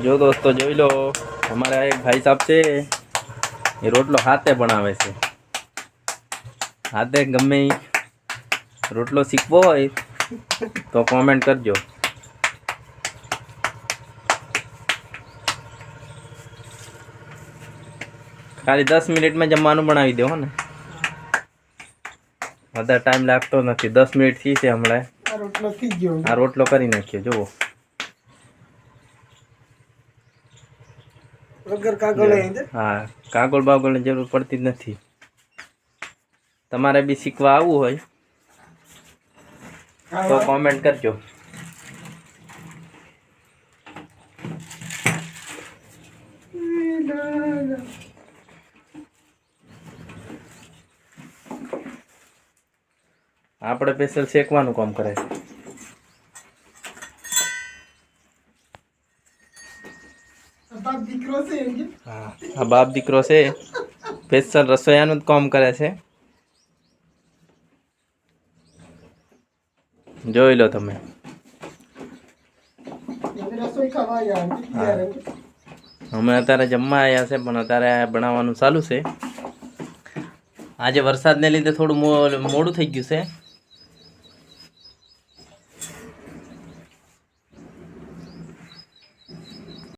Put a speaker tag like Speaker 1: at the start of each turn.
Speaker 1: जो दोस्तों જોઈ લો हमारा एक भाई साहब છે એ રોટલો હાથે બનાવે છે હાથે ગમે રોટલો શીખવો હોય તો કોમેન્ટ કરજો ખાલી 10 મિનિટમાં જમવાનું બનાવી દો ને વધારે ટાઈમ લાગતો નથી 10 મિનિટ થી છે હમણાં આ રોટલો કરી નાખ્યો જુઓ
Speaker 2: વગર કાગળ
Speaker 1: હા કાગળ બાગળની જરૂર પડતી જ નથી તમારે બી શીખવા આવવું હોય તો કોમેન્ટ કરજો આપણે સ્પેશિયલ શેકવાનું કામ કરે છે હા આ બાપ દીકરો છે સ્પેશિયલ રસોઈયાનું જ કામ કરે છે જોઈ લો તમે અમે અત્યારે જમવા આવ્યા છે પણ અત્યારે બનાવવાનું ચાલુ છે આજે વરસાદને લીધે થોડું મોડું થઈ ગયું છે